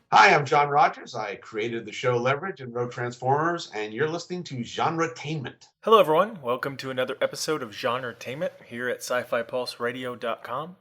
Hi, I'm John Rogers. I created the show Leverage and wrote Transformers, and you're listening to GenreTainment. Hello, everyone. Welcome to another episode of GenreTainment here at SciFiPulseRadio.com.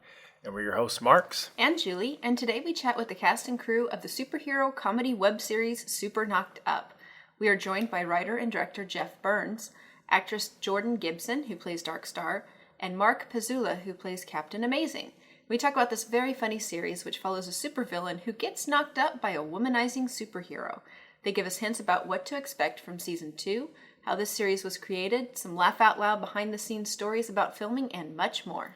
And we're your hosts, Marks and Julie, and today we chat with the cast and crew of the superhero comedy web series Super Knocked Up. We are joined by writer and director Jeff Burns, actress Jourdan Gibson, who plays Darkstar, and Mark Pezzula, who plays Captain Amazing. We talk about this very funny series which follows a supervillain who gets knocked up by a womanizing superhero. They give us hints about what to expect from Season 2, how this series was created, some laugh-out-loud behind-the-scenes stories about filming, and much more.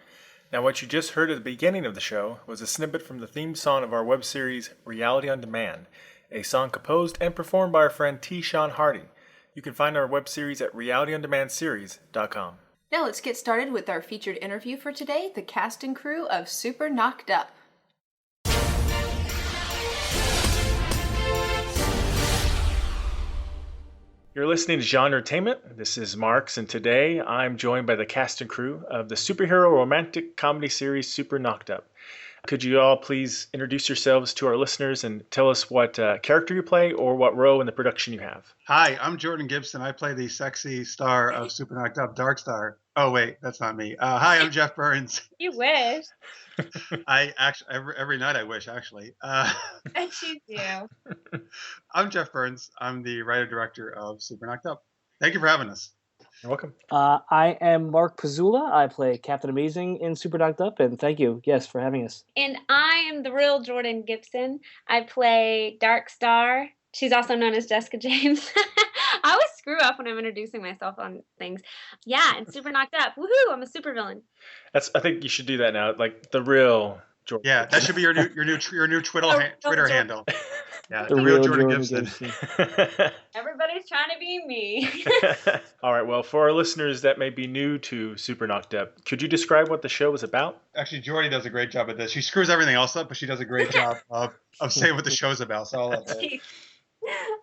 Now, what you just heard at the beginning of the show was a snippet from the theme song of our web series Reality on Demand, a song composed and performed by our friend T. Sean Hardy. You can find our web series at realityondemandseries.com. Now let's get started with our featured interview for today, the cast and crew of Super Knocked Up. You're listening to GenreTainment. This is Marks, and today I'm joined by the cast and crew of the superhero romantic comedy series Super Knocked Up. Could you all please introduce yourselves to our listeners and tell us what character you play or what role in the production you have? Hi, I'm Jourdan Gibson. I play the sexy star of Super Knocked Up, Darkstar. Oh, wait, that's not me. Hi, I'm Jeff Burns. You wish. I actually, every night I wish, actually. I choose you. I'm Jeff Burns. I'm the writer-director of Super Knocked Up. Thank you for having us. You're welcome. I am Mark Pezzula. I play Captain Amazing in Super Knocked Up, and thank you, yes, for having us. And I am the real Jourdan Gibson. I play Darkstar. She's also known as Jessica James. I always screw up when I'm introducing myself on things. Yeah, and Super Knocked Up. Woohoo! I'm a supervillain. I think you should do that now, like the real Jourdan. Yeah, that should be your new Twitter handle. Yeah, the real Jourdan Gibson. Everybody's trying to be me. All right, well, for our listeners that may be new to Super Knocked Up, could you describe what the show is about? Actually, Jordy does a great job at this. She screws everything else up, but she does a great job of saying what the show's about. So I'll let her.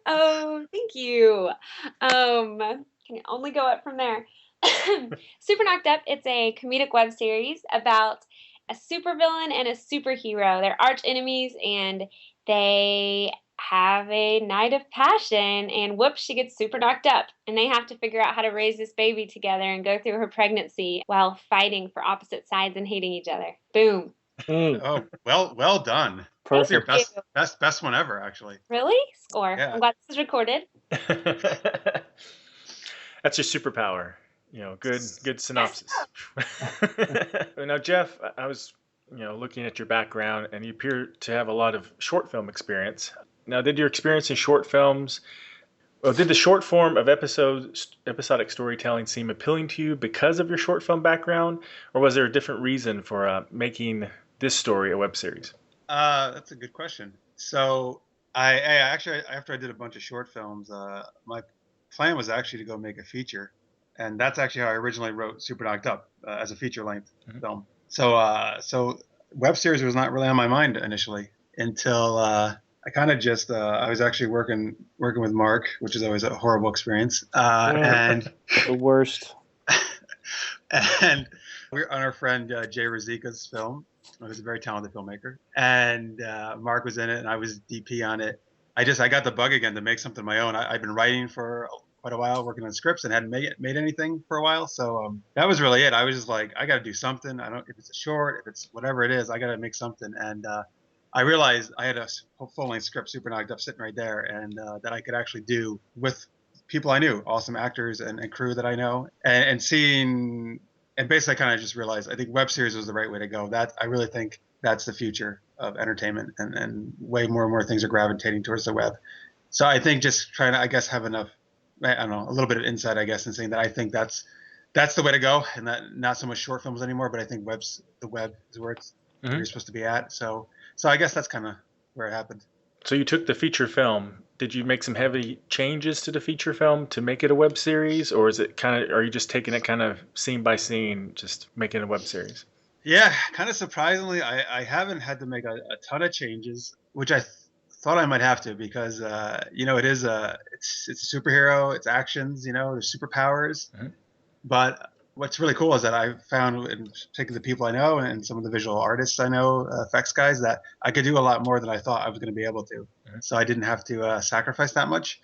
Oh, thank you. Can only go up from there. Super Knocked Up, it's a comedic web series about a supervillain and a superhero. They're arch enemies, and they have a night of passion, and whoops, she gets super knocked up. And they have to figure out how to raise this baby together and go through her pregnancy while fighting for opposite sides and hating each other. Boom. Oh, well done. Perfect. That's your best one ever, actually. Really? Score. Yeah. I'm glad this is recorded. That's your superpower. Good synopsis. Now, Jeff, I was, looking at your background, and you appear to have a lot of short film experience. Now, did your experience in short films, did the short form of episodic storytelling seem appealing to you because of your short film background, or was there a different reason for making this story a web series? That's a good question. So I actually, after I did a bunch of short films, my plan was actually to go make a feature. And that's actually how I originally wrote Super Knocked Up as a feature-length film. So web series was not really on my mind initially until I kind of just I was actually working with Mark, which is always a horrible experience. And the worst. And we were on our friend Jay Rizika's film. Who's a very talented filmmaker, and Mark was in it, and I was DP on it. I got the bug again to make something of my own. I'd been writing for quite a while, working on scripts, and hadn't made anything for a while. So that was really it. I was just like, I got to do something. I don't if it's a short, if it's whatever it is, I got to make something. And I realized I had a full-length script, Super Knocked Up, sitting right there, and that I could actually do with people I knew, awesome actors and crew that I know, and seeing. And basically, I kind of just realized I think web series was the right way to go. I really think that's the future of entertainment, and way more and more things are gravitating towards the web. So I think just trying to, I guess, have enough, I don't know, a little bit of insight, I guess, in saying that I think that's the way to go, and that not so much short films anymore, but I think the web is where you're supposed to be at. So I guess that's kind of where it happened. So you took the feature film. Did you make some heavy changes to the feature film to make it a web series, or are you just taking it kind of scene by scene, just making it a web series? Yeah, kind of surprisingly, I haven't had to make a ton of changes, which I thought I might have to because it is it's a superhero, it's actions, there's superpowers. Mhm. But what's really cool is that I found, in particular the people I know and some of the visual artists I know, effects guys, that I could do a lot more than I thought I was going to be able to. Mhm. So I didn't have to sacrifice that much.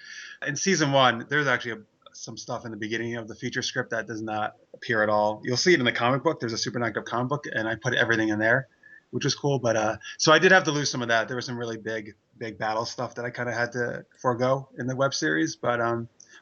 In season 1, there's actually some stuff in the beginning of the feature script that does not appear at all. You'll see it in the comic book. There's a Super Knocked Up comic book, and I put everything in there, which was cool. But so I did have to lose some of that. There was some really big battle stuff that I kind of had to forego in the web series. But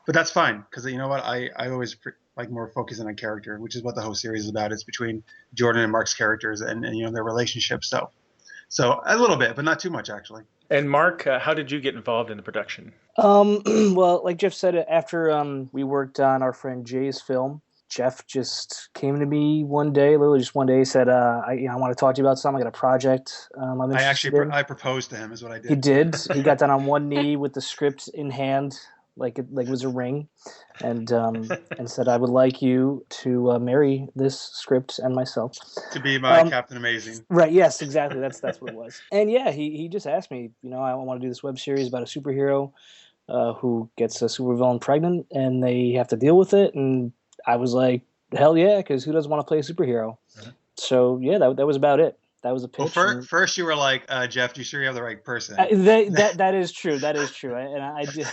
that's fine, because you know what? I always like more focusing on character, which is what the whole series is about. It's between Jourdan and Mark's characters and their relationship. So a little bit, but not too much actually. And Mark, how did you get involved in the production? Well, like Jeff said, after we worked on our friend Jay's film, Jeff just came to me one day, literally just one day, said, I want to talk to you about something. I got a project I'm interested in. I proposed to him is what I did. He did. He got down on one knee with the script in hand, like it was a ring, and said, I would like you to marry this script and myself. To be my Captain Amazing. Right, yes, exactly. That's what it was. And yeah, he just asked me, I want to do this web series about a superhero who gets a supervillain pregnant, and they have to deal with it. And I was like, hell yeah, because who doesn't want to play a superhero? Mm-hmm. So yeah, that was about it. That was a pitch. Well, first you were like, Jeff, you sure you have the right person? That is true. That is true. And I did.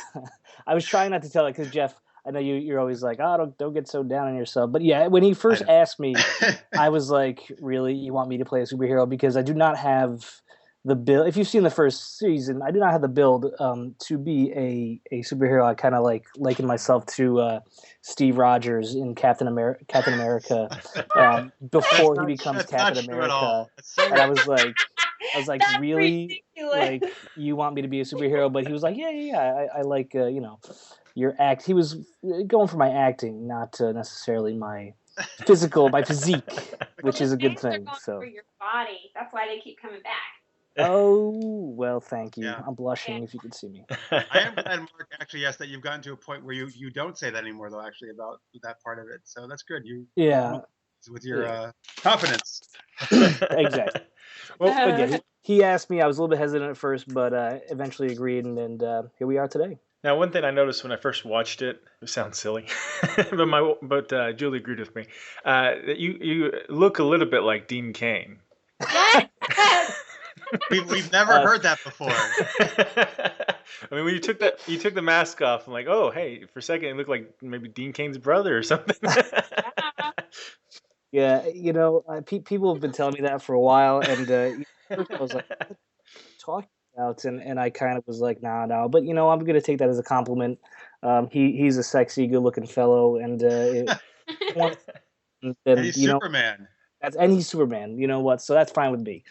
I was trying not to tell it because Jeff, I know you're always like, don't get so down on yourself. But yeah, when he first asked me, I was like, really, you want me to play a superhero? Because I do not have the build. If you've seen the first season, I do not have the build to be a superhero. I kind of liken myself to Steve Rogers in Captain America before he becomes Captain America. And I was like, really? Like, you want me to be a superhero? But he was like, yeah. I like, your act. He was going for my acting, not necessarily my physique, which is a good thing. So for your body, that's why they keep coming back. Oh, well, thank you. Yeah. I'm blushing if you could see me. I am glad, Mark, actually, yes, that you've gotten to a point where you don't say that anymore, though, actually, about that part of it. So that's good. With your confidence. Exactly. Well, but yeah, he asked me. I was a little bit hesitant at first, but eventually agreed, and here we are today. Now, one thing I noticed when I first watched it sounds silly, but Julie agreed with me, that you look a little bit like Dean Cain. Yes. We've never heard that before. I mean, when you took the mask off, I'm like, oh, hey, for a second, it looked like maybe Dean Cain's brother or something. Yeah, people have been telling me that for a while, and I was like, what are you talking about? And I kind of was like, no, but I'm gonna take that as a compliment. He's a sexy, good-looking fellow, and he's Superman. And he's Superman. You know what? So that's fine with me.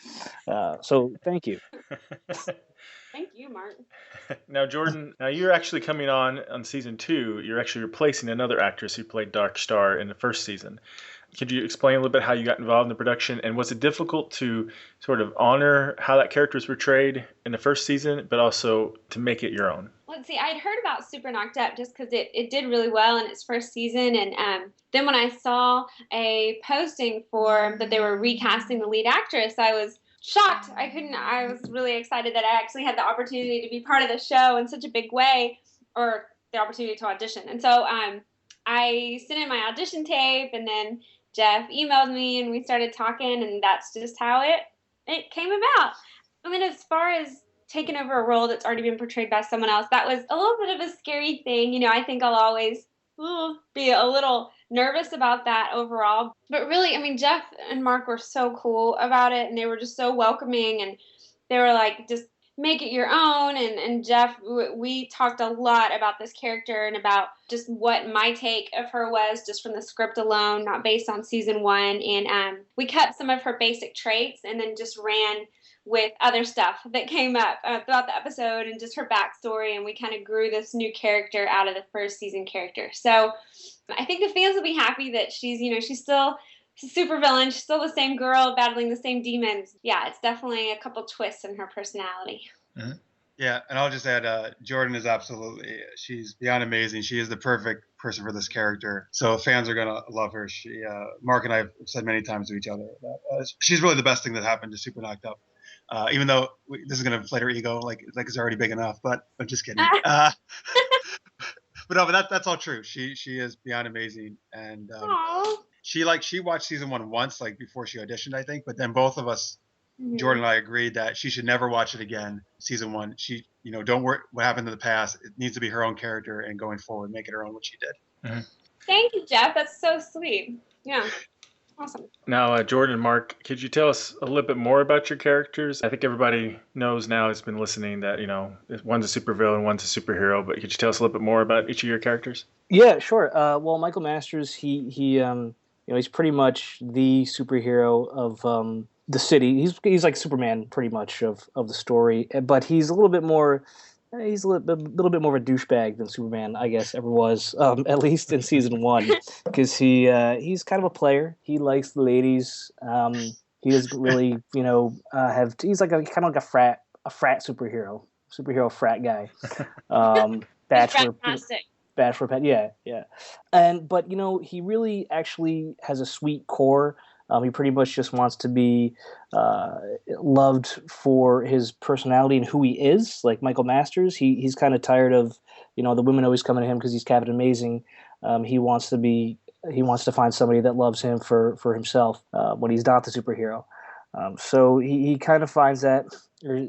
So thank you. Thank you, Mark. Now, Jourdan, you're actually coming on season 2. You're actually replacing another actress who played Darkstar in the first season. Could you explain a little bit how you got involved in the production, and was it difficult to sort of honor how that character was portrayed in the first season, but also to make it your own? Let's see, I'd heard about Super Knocked Up just because it did really well in its first season, and then when I saw a posting for that they were recasting the lead actress, I was shocked. I was really excited that I actually had the opportunity to be part of the show in such a big way, or the opportunity to audition. And so I sent in my audition tape, and then Jeff emailed me, and we started talking, and that's just how it came about. I mean, as far as taking over a role that's already been portrayed by someone else, that was a little bit of a scary thing. I think I'll always be a little nervous about that overall. But really, I mean, Jeff and Mark were so cool about it, and they were just so welcoming, and they were like, just make it your own. And Jeff, we talked a lot about this character and about just what my take of her was just from the script alone, not based on season 1. And we kept some of her basic traits and then just ran with other stuff that came up throughout the episode and just her backstory. And we kind of grew this new character out of the first season character. So I think the fans will be happy that she's still a super villain. She's still the same girl battling the same demons. Yeah, it's definitely a couple twists in her personality. Mm-hmm. Yeah, and I'll just add, Jourdan is she's beyond amazing. She is the perfect person for this character. So fans are going to love her. Mark and I have said many times to each other that she's really the best thing that happened to Super Knocked Up. Even though this is going to inflate her ego, like it's already big enough. But I'm just kidding. But no, but that's all true. She is beyond amazing, and she watched season 1 once, like before she auditioned, I think. But then both of us, Jordan and I, agreed that she should never watch it again. Season 1, she don't worry what happened in the past. It needs to be her own character, and going forward, make it her own, what she did. Mm-hmm. Thank you, Jeff. That's so sweet. Yeah. Awesome. Now, Jordan and Mark, could you tell us a little bit more about your characters? I think everybody knows now, has been listening, that, one's a supervillain, one's a superhero, but could you tell us a little bit more about each of your characters? Yeah, sure. Well, Michael Masters, he's pretty much the superhero of the city. He's like Superman, pretty much, of the story, but he's a little bit more. He's a little bit more of a douchebag than Superman, I guess, ever was, at least in season 1, because he's kind of a player. He likes the ladies. He doesn't really, he's like kind of like a frat superhero frat guy. Bachelor pet, yeah. But he really actually has a sweet core. He pretty much just wants to be loved for his personality and who he is, like Michael Masters. He's kind of tired of, the women always coming to him because he's Captain Amazing. He wants to find somebody that loves him for himself when he's not the superhero. So he kind of finds that, or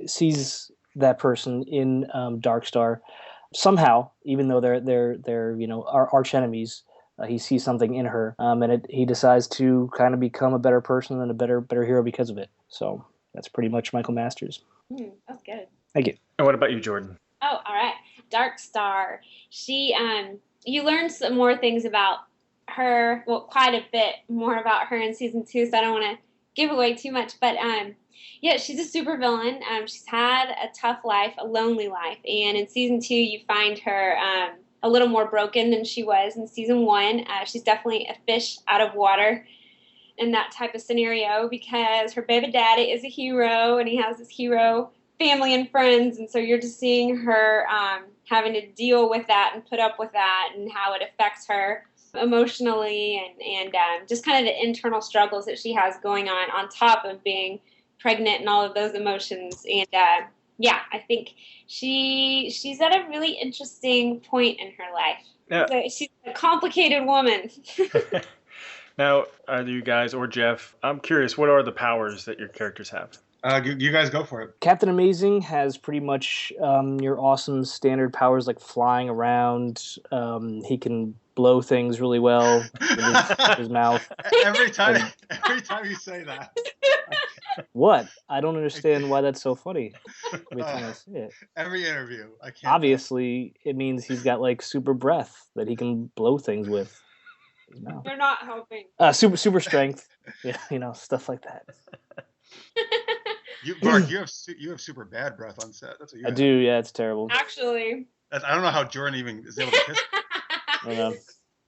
sees that person in Darkstar somehow, even though they're our arch enemies. He sees something in her, and he decides to kind of become a better person and a better hero because of it. So that's pretty much Michael Masters. That's good. Thank you. And what about you, Jordan? Oh, all right. Darkstar. She, you learn some more things about her. Well, quite a bit more about her in season 2. So I don't want to give away too much, but yeah, she's a supervillain. She's had a tough life, a lonely life, and in season 2, you find her a little more broken than she was in season 1. She's definitely a fish out of water in that type of scenario because her baby daddy is a hero and he has this hero family and friends, and so you're just seeing her having to deal with that and put up with that and how it affects her emotionally and just kind of the internal struggles that she has going on top of being pregnant and all of those emotions. And yeah, I think she's at a really interesting point in her life. Yeah. So she's a complicated woman. Now, either you guys or Jeff, I'm curious, what are the powers that your characters have? You guys go for it. Captain Amazing has pretty much your awesome standard powers, like flying around. He can blow things really well with his mouth. Every time you say that. What? I don't understand why that's so funny every time I say it. Every interview. I can't. Obviously, it means he's got like super breath that he can blow things with. You're not helping. Super strength. Yeah, stuff like that. Mark, you have super bad breath on set. That's what you have. I do. Yeah, it's terrible. Actually. I don't know how Jordan even is able to kiss. I know.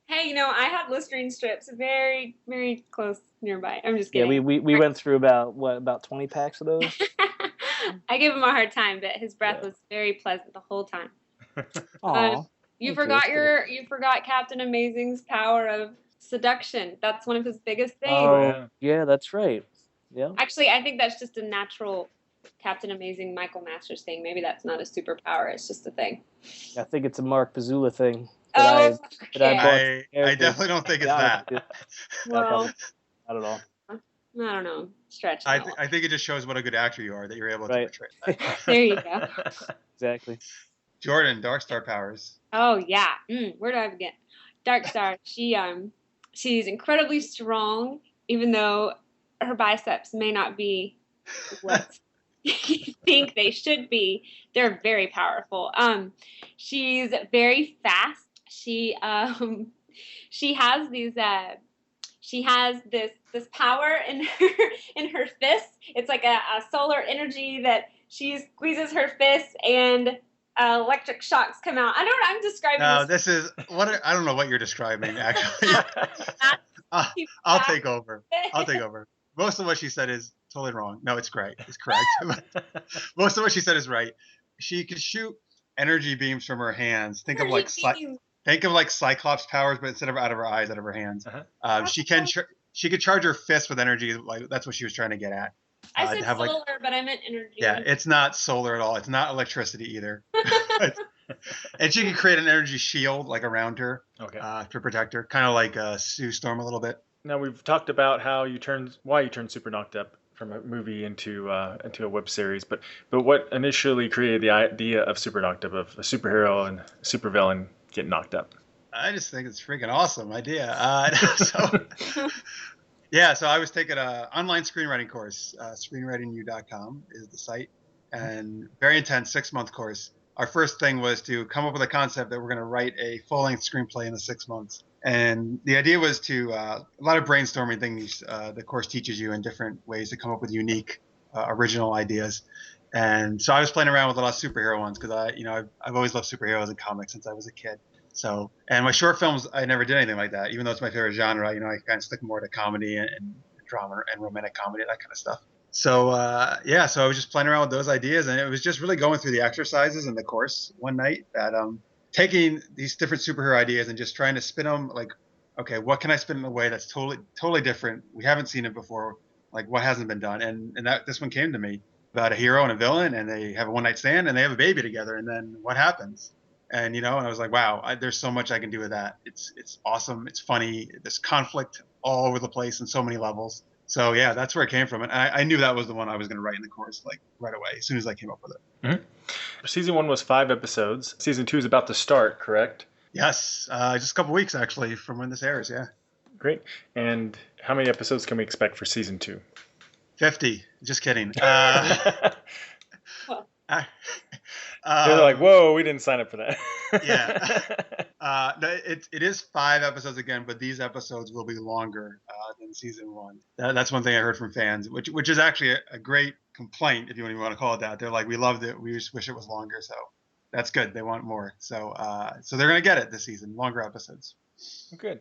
Hey, I have Listerine strips very, very close nearby. I'm just kidding. Yeah, we went through about 20 packs of those. I gave him a hard time, but his breath was very pleasant the whole time. Aww. You forgot Captain Amazing's power of seduction. That's one of his biggest things. Oh, yeah, that's right. Yeah. Actually, I think that's just a natural Captain Amazing Michael Masters thing. Maybe that's not a superpower. It's just a thing. I think it's a Mark Pezzula thing. I definitely don't think it's that. Well, I don't know. I don't know. Stretch. I think it just shows what a good actor you are that you're able to portray that. There you go. Exactly. Jordan, Darkstar powers. Oh yeah. Where do I begin? Darkstar. She's incredibly strong, even though her biceps may not be what you think they should be. They're very powerful. She's very fast. She has this power in her fists. It's like a solar energy that she squeezes her fists and electric shocks come out. I'm describing. No, this is what I don't know what you're describing. Actually, I'll take over. Most of what she said is totally wrong. No, it's great. It's correct. Most of what she said is right. She could shoot energy beams from her hands. Think of like Cyclops powers, but instead of out of her eyes, out of her hands. She could charge her fists with energy. Like that's what she was trying to get at. I said have solar, like, but I meant energy. yeah, it's not solar at all. It's not electricity either. And she can create an energy shield like around her Okay. to protect her, kind of like Sue Storm a little bit. Now we've talked about why you turned Super Knocked Up from a movie into a web series, but what initially created the idea of Super Knocked Up, of a superhero and a supervillain getting knocked up? I just think it's a freaking awesome idea. Yeah, so I was taking an online screenwriting course. Screenwritingu.com is the site, and very intense 6-month course. Our first thing was to come up with a concept that we're going to write a full-length screenplay in the 6 months. And the idea was to a lot of brainstorming things the course teaches you in different ways to come up with unique, original ideas. And so I was playing around with a lot of superhero ones because I've always loved superheroes and comics since I was a kid. So, and my short films, I never did anything like that, even though it's my favorite genre. I kind of stick more to comedy and drama and romantic comedy, that kind of stuff. So, so I was just playing around with those ideas, and it was just really going through the exercises in the course one night that taking these different superhero ideas and just trying to spin them like, okay, what can I spin in a way that's totally different? We haven't seen it before. Like, what hasn't been done? And this one came to me about a hero and a villain, and they have a one-night stand, and they have a baby together, and then what happens? And and I was like, wow, there's so much I can do with that. It's awesome. It's funny. There's conflict all over the place in so many levels. So yeah, that's where it came from. And I knew that was the one I was going to write in the course like right away as soon as I came up with it. Mm-hmm. Season 1 was 5 episodes. Season 2 is about to start, correct? Yes, just a couple weeks actually from when this airs. Yeah. Great. And how many episodes can we expect for season 2? 50. Just kidding. They're like, whoa, we didn't sign up for that. Yeah. It is 5 episodes again, but these episodes will be longer than season 1. That's one thing I heard from fans, which is actually a great complaint, if you even want to call it that. They're like, we loved it. We just wish it was longer. So that's good. They want more. So they're going to get it this season, longer episodes. Good.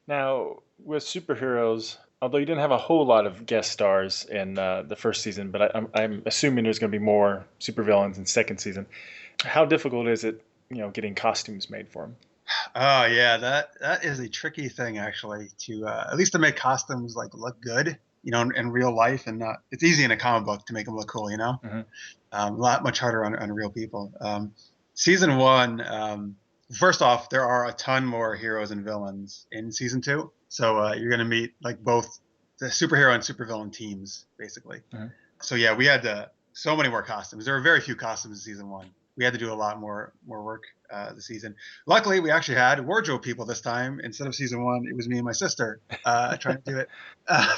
Now, with superheroes, although you didn't have a whole lot of guest stars in the first season, but I'm assuming there's going to be more supervillains in second season. How difficult is it, getting costumes made for them? Oh yeah, that is a tricky thing actually. To at least to make costumes like look good, in real life, and not. It's easy in a comic book to make them look cool, Mm-hmm. A lot much harder on real people. Season 1. First off, there are a ton more heroes and villains in season 2. So you're going to meet like both the superhero and supervillain teams, basically. Mm-hmm. So yeah, we had so many more costumes. There were very few costumes in season 1. We had to do a lot more work this season. Luckily, we actually had wardrobe people this time. Instead of season 1, it was me and my sister trying to do it.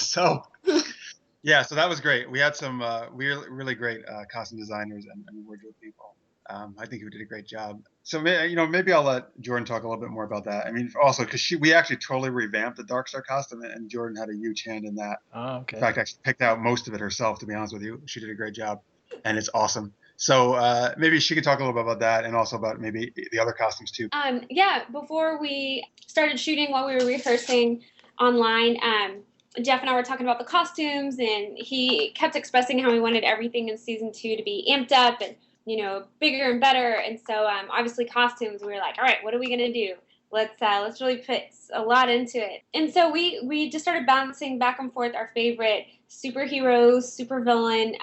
So that was great. We had some really great costume designers and wardrobe people. I think we did a great job. So maybe I'll let Jourdan talk a little bit more about that. I mean, also because we actually totally revamped the Darkstar costume, and Jourdan had a huge hand in that. Oh, okay. In fact, actually picked out most of it herself. To be honest with you, she did a great job, and it's awesome. So maybe she could talk a little bit about that, and also about maybe the other costumes too. Before we started shooting, while we were rehearsing online, Jeff and I were talking about the costumes, and he kept expressing how he wanted everything in season 2 to be amped up and bigger and better. And so obviously costumes, we were like, all right, what are we gonna do? Let's really put a lot into it. And so we just started bouncing back and forth our favorite superheroes, supervillain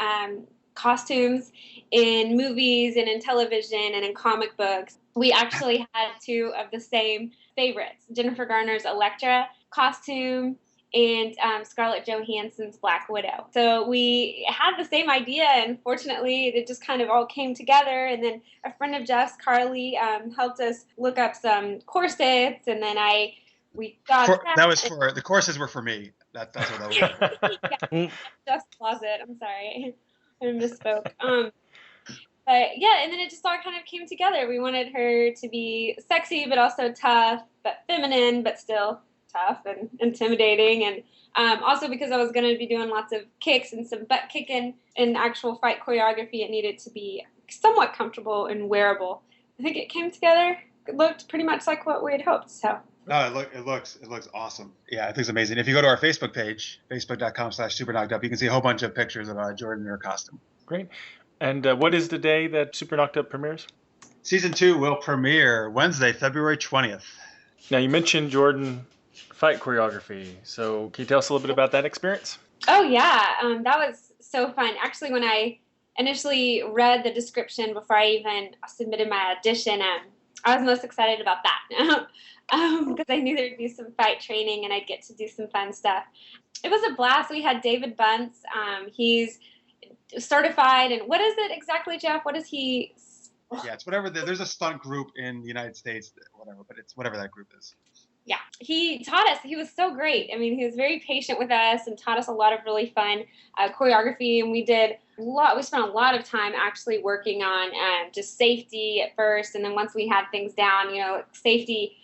costumes in movies and in television and in comic books. We actually had 2 of the same favorites: Jennifer Garner's Elektra costume and Scarlett Johansson's Black Widow. So we had the same idea, and fortunately it just kind of all came together. And then a friend of Jeff's, Carly, helped us look up some corsets, and then we got that was for the corsets were for me. That's what that was. Yeah, Jeff's closet. I'm sorry, I misspoke. But yeah, and then it just all kind of came together. We wanted her to be sexy, but also tough, but feminine, but still tough and intimidating. And also because I was going to be doing lots of kicks and some butt kicking in actual fight choreography, it needed to be somewhat comfortable and wearable. I think it came together. It looked pretty much like what we had hoped. So no, it looks awesome. Yeah, I think it's amazing. If you go to our Facebook page, facebook.com/superknockedup, you can see a whole bunch of pictures of Jourdan in her costume. Great. And what is the day that Super Knocked Up premieres? Season 2 will premiere Wednesday, February 20th. Now, you mentioned Jourdan fight choreography. So can you tell us a little bit about that experience? Oh, yeah. That was so fun. Actually, when I initially read the description before I even submitted my audition, I was most excited about that because I knew there'd be some fight training and I'd get to do some fun stuff. It was a blast. We had David Bunce. He's certified, and what is it exactly, Jeff? What is he? Yeah, it's whatever. There's a stunt group in the United States, whatever, but it's whatever that group is. Yeah, he taught us. He was so great. I mean, he was very patient with us and taught us a lot of really fun choreography. And we spent a lot of time actually working on just safety at first. And then once we had things down, safety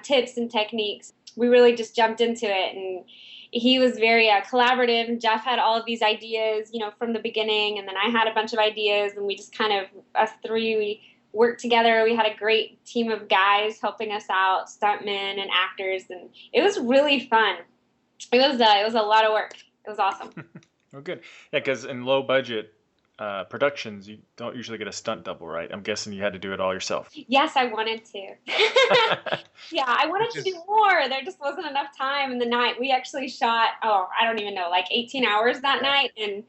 tips and techniques, we really just jumped into it. And he was very collaborative. And Jeff had all of these ideas, from the beginning. And then I had a bunch of ideas. And we just kind of, us three, we worked together. We had a great team of guys helping us out, stuntmen and actors, and it was really fun. It was a lot of work. It was awesome. Oh, good. Yeah, because in low budget productions, you don't usually get a stunt double, right? I'm guessing you had to do it all yourself. Yes, I wanted to. Yeah, I wanted to do more. There just wasn't enough time in the night. We actually shot, I don't even know, like 18 hours that night, and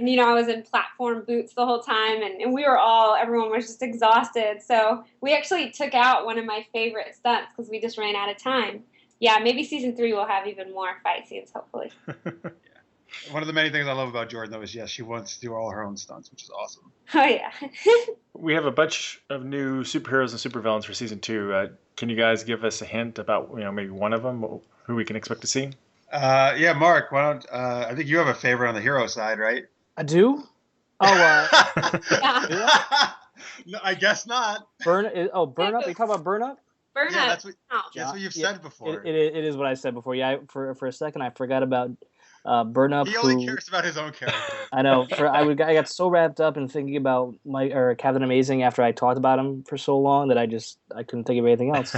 And, I was in platform boots the whole time, and everyone was just exhausted. So we actually took out one of my favorite stunts because we just ran out of time. Yeah, maybe season 3 will have even more fight scenes, hopefully. One of the many things I love about Jourdan, though, is, yes, she wants to do all her own stunts, which is awesome. Oh, yeah. We have a bunch of new superheroes and supervillains for season 2. Can you guys give us a hint about, maybe one of them, who we can expect to see? Yeah, Mark, why don't, I think you have a favorite on the hero side, right? I do? Yeah. No, I guess not. Burn Up? Are you talking about Burn Up? Burn Yeah, Up. that's what you've said before. It is what I said before. Yeah, for a second I forgot about Burn Up. He only cares about his own character. I know. I got so wrapped up in thinking about Captain Amazing after I talked about him for so long that I couldn't think of anything else.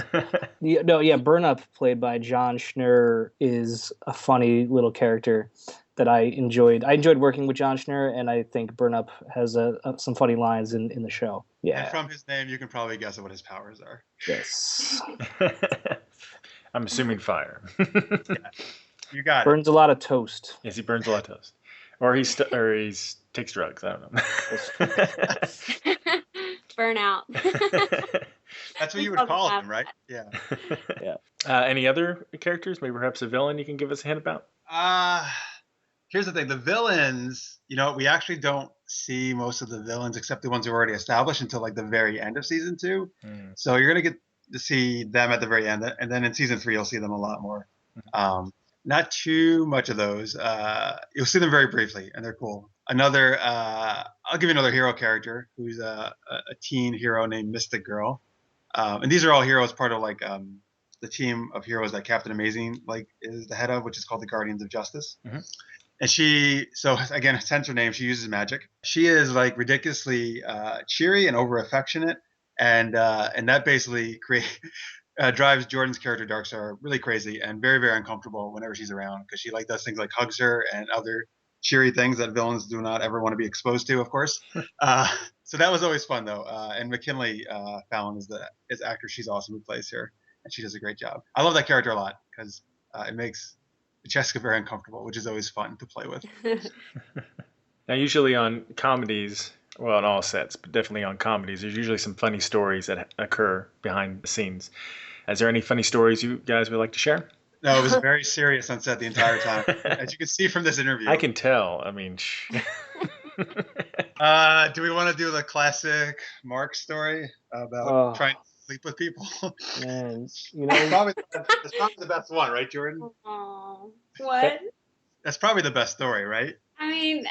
Burn Up, played by John Schnurr, is a funny little character that I enjoyed. I enjoyed working with John Schnurr, and I think Burn Up has some funny lines in the show. Yeah. And from his name, you can probably guess what his powers are. Yes. I'm assuming fire. Yeah. You got burns a lot of toast. Yes, he burns a lot of toast. Or he takes drugs. I don't know. Burnout. That's what you would call him, right? Yeah. Yeah. Any other characters? Maybe perhaps a villain you can give us a hint about? Here's the thing. The villains, we actually don't see most of the villains except the ones who are already established until like the very end of season 2. So you're going to get to see them at the very end. And then in season 3, you'll see them a lot more. Not too much of those. You'll see them very briefly, and they're cool. I'll give you another hero character who's a teen hero named Mystic Girl. And these are all heroes part of the team of heroes that Captain Amazing is the head of, which is called the Guardians of Justice. And again, hence her name, she uses magic. She is ridiculously cheery and over affectionate, and that basically drives Jordan's character Darkstar really crazy and very, very uncomfortable whenever she's around, because she does things like hugs her and other cheery things that villains do not ever want to be exposed to, of course. So that was always fun, though. And McKinley Fallon is the actress. She's awesome who plays her, and she does a great job. I love that character a lot because it makes Jessica very uncomfortable, which is always fun to play with. Now, usually on comedies, well, on all sets, but definitely on comedies, there's usually some funny stories that occur behind the scenes. Is there any funny stories you guys would like to share? No, it was very serious on set the entire time, as you can see from this interview. I can tell. I mean, do we want to do the classic Mark story about trying to sleep with people? Man, it's probably the best one, right, Jordan? Oh, what? That's probably the best story, right? I mean,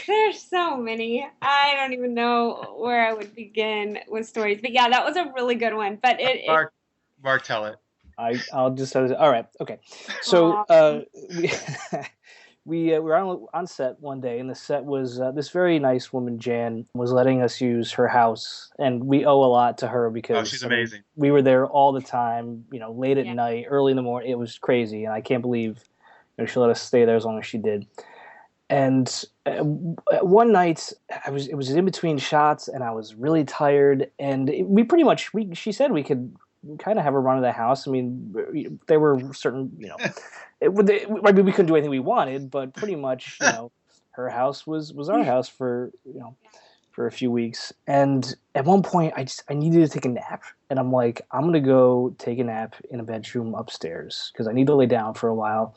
there's so many. I don't even know where I would begin with stories. But yeah, that was a really good one. But Mark, tell it. I'll just all right. Okay. So we were on set one day, and the set was this very nice woman, Jan, was letting us use her house, and we owe a lot to her because she's amazing. We were there all the time, late at night, early in the morning. It was crazy, and I can't believe she let us stay there as long as she did. And one night, it was in between shots, and I was really tired. And she said we could kind of have her run to the house. I mean, there were certain, we couldn't do anything we wanted, but pretty much, her her house was our house for for a few weeks. And at one point, I needed to take a nap, and I'm like, I'm gonna go take a nap in a bedroom upstairs because I need to lay down for a while.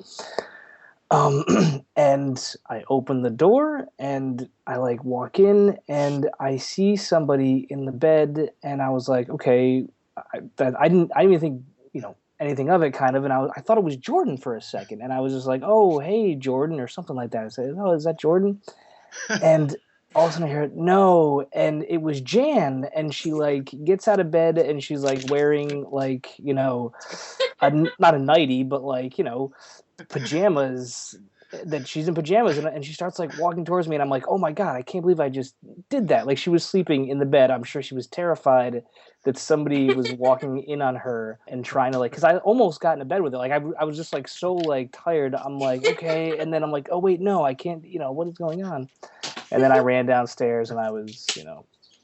And I open the door and I like walk in and I see somebody in the bed, and I was like, okay, I didn't even think anything of it, kind of, and I thought it was Jourdan for a second, and I was just like, oh, hey, Jourdan, or something like that. I said, oh, is that Jourdan? And all of a sudden I hear no, and it was Jan, and she like gets out of bed and she's like wearing like not a nightie, but like pajamas, that she's in pajamas, and she starts like walking towards me, and I'm like, oh my god, I can't believe I just did that. Like, she was sleeping in the bed. I'm sure she was terrified that somebody was walking in on her and trying to, like, because I almost got into bed with it. Like, I was just like so like tired. I'm like, okay, and then I'm like, oh wait, no, I can't. What is going on? And then I ran downstairs and I was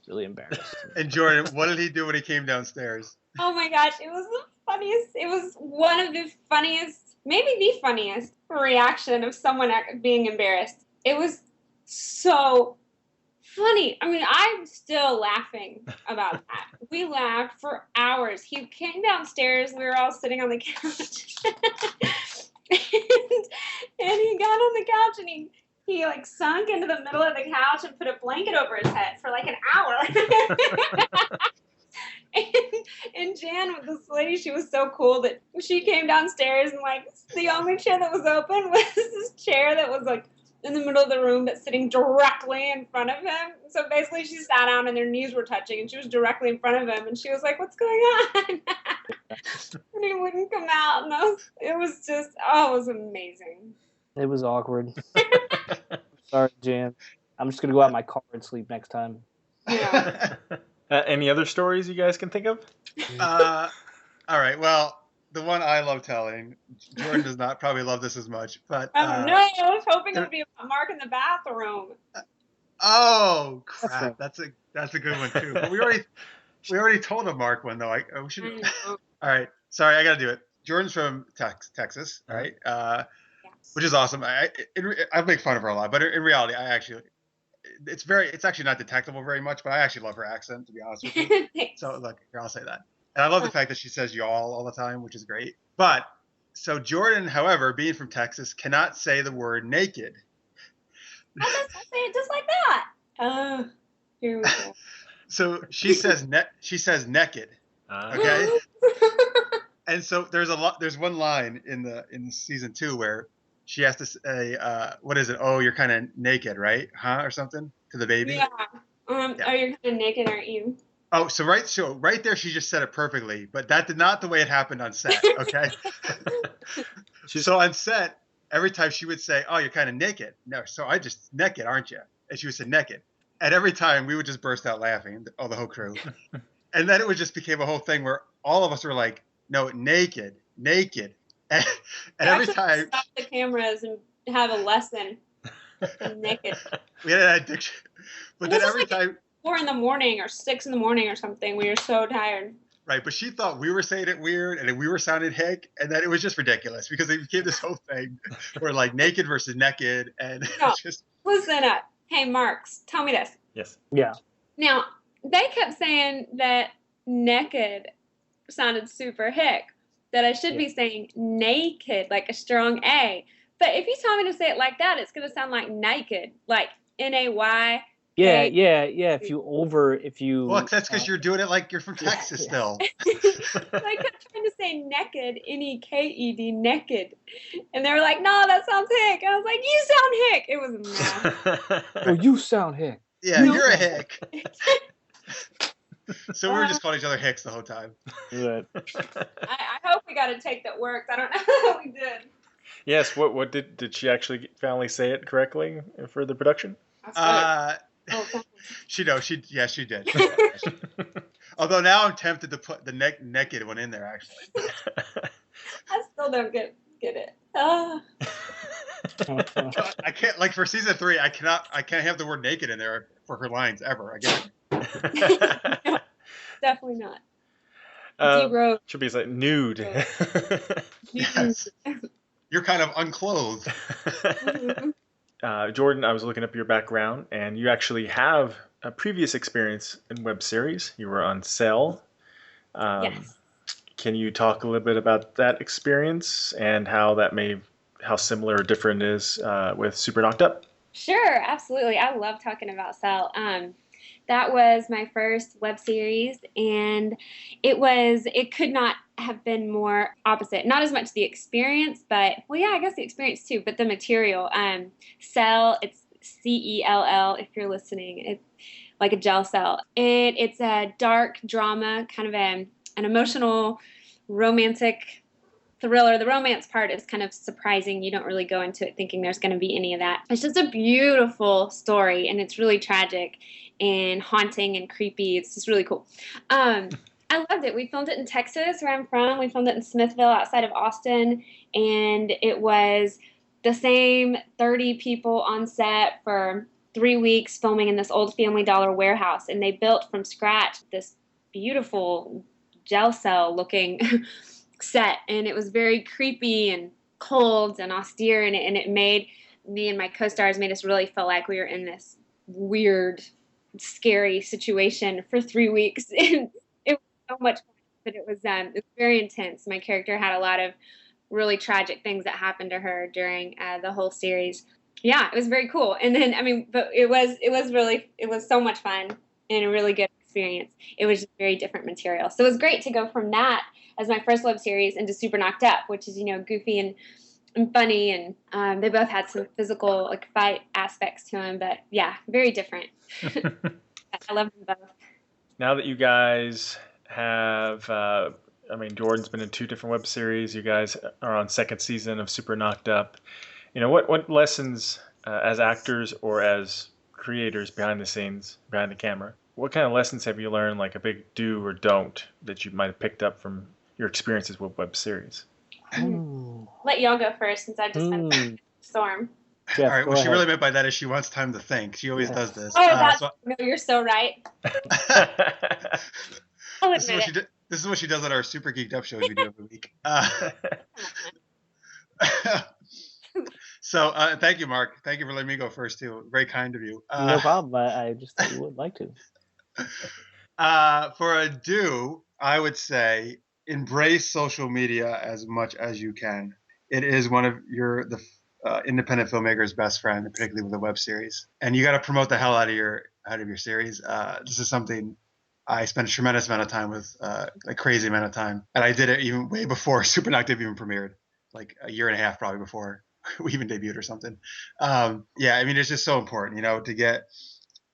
really embarrassed. And Jourdan, what did he do when he came downstairs? Oh my gosh, it was the funniest. It was one of the funniest, maybe the funniest reaction of someone being embarrassed. It was so funny. I mean, I'm still laughing about that. We laughed for hours. He came downstairs. We were all sitting on the couch. and he got on the couch and he like sunk into the middle of the couch and put a blanket over his head for like an hour. And Jan, this lady, she was so cool that she came downstairs and like the only chair that was open was this chair that was like in the middle of the room but sitting directly in front of him. So basically she sat down and their knees were touching and she was directly in front of him and she was like, what's going on? And he wouldn't come out, and it was just, it was amazing. It was awkward. Sorry, Jan. I'm just gonna go out in my car and sleep next time. Yeah. Any other stories you guys can think of? All right. Well, the one I love telling, Jourdan does not probably love this as much, but No, I was hoping it would be about Mark in the bathroom. Oh crap, that's a good one too. But we already told a Mark one though. We should. All right. Sorry, I got to do it. Jourdan's from Texas, right? Yes. Which is awesome. I make fun of her a lot, but in reality, it's actually not detectable very much, but I actually love her accent, to be honest with you. So look, here, I'll say that. And I love the fact that she says y'all all the time, which is great. But so Jourdan, however, being from Texas, cannot say the word naked. I'll just say it just like that. Here we go. So she says naked. Okay. And so there's one line in the season 2 where she has to say, what is it? Oh, you're kind of naked, right? Huh? Or something to the baby. Yeah. Yeah. Oh, you're kind of naked, aren't you? Oh, so right there, she just said it perfectly, but that did not the way it happened on set. Okay. So on set, every time she would say, oh, you're kind of naked. No, so I just naked, aren't you? And she would say naked. And every time we would just burst out laughing, the whole crew. And then it just became a whole thing where all of us were like, no, naked. And every time stop the cameras and have a lesson in naked. we had an addiction. But then every time 4 a.m. or 6 a.m. or something, we were so tired. Right, but she thought we were saying it weird and we were sounding hick, and then it was just ridiculous because it became this whole thing where like naked versus naked, and No. just Listen up. Hey, Marks, tell me this. Yes. Yeah. Now, they kept saying that naked sounded super hick, that I should be saying naked, like a strong A. But if you tell me to say it like that, it's going to sound like naked, like Nay. Yeah. If you well, that's because you're doing it like you're from Texas still. I kept trying to say naked, Neked, naked. And they were like, no, that sounds hick. I was like, you sound hick. It was a mess. oh, you sound hick. Yeah, you're a hick. So we were just calling each other hicks the whole time. Right. I hope we got a take that works. I don't know how we did. Yes. What did she actually finally say it correctly for the production? She did. Although now I'm tempted to put the naked one in there. Actually, I still don't get it. I can't, like, for season 3. I can't have the word naked in there for her lines ever again. No, definitely not. Zero. Should be like nude. Yes. You're kind of unclothed. Jourdan, I was looking up your background, and you actually have a previous experience in web series. You were on Cell. Yes. Can you talk a little bit about that experience and how similar or different it is with Super Knocked Up? Sure, absolutely. I love talking about Cell. That was my first web series, and it could not have been more opposite. Not as much the experience, but well, yeah, I guess the experience too, but the material. Cell, it's CELL if you're listening. It's like a gel cell. It's a dark drama, kind of an emotional, romantic thriller. The romance part is kind of surprising. You don't really go into it thinking there's going to be any of that. It's just a beautiful story, and it's really tragic and haunting and creepy. It's just really cool. I loved it. We filmed it in Texas, where I'm from. We filmed it in Smithville, outside of Austin, and it was the same 30 people on set for 3 weeks filming in this old Family Dollar warehouse, and they built from scratch this beautiful gel cell looking set, and it was very creepy and cold and austere, and it made me and my co-stars made us really feel like we were in this weird, scary situation for 3 weeks. And it was so much fun, but it was very intense. My character had a lot of really tragic things that happened to her during the whole series. Yeah, it was very cool. And then but it was so much fun and a really good experience. It was just very different material. So it was great to go from that as my first web series into Super Knocked Up, which is, goofy and funny, and they both had some physical fight aspects to them, but yeah, very different. I love them both. Now that you guys have, Jourdan's been in 2 different web series. You guys are on 2nd season of Super Knocked Up. What lessons as actors or as creators behind the scenes, behind the camera, what kind of lessons have you learned, like a big do or don't that you might have picked up from your experiences with web series? Let y'all go first, since I just went storm. Jeff, all right. What she really meant by that is she wants time to think. She always does this. No, you're so right. I'll admit it. This is what she does at our Super Geeked Up shows we do every week. So thank you, Mark. Thank you for letting me go first too. Very kind of you. No problem. I just thought you would like to. For a do, I would say embrace social media as much as you can. It is one of the independent filmmaker's best friend, particularly with a web series. And you got to promote the hell out of your series. This is something I spent a tremendous amount of time with, a crazy amount of time. And I did it even way before Super Knocked Up even premiered, like a year and a half probably before we even debuted or something. It's just so important, to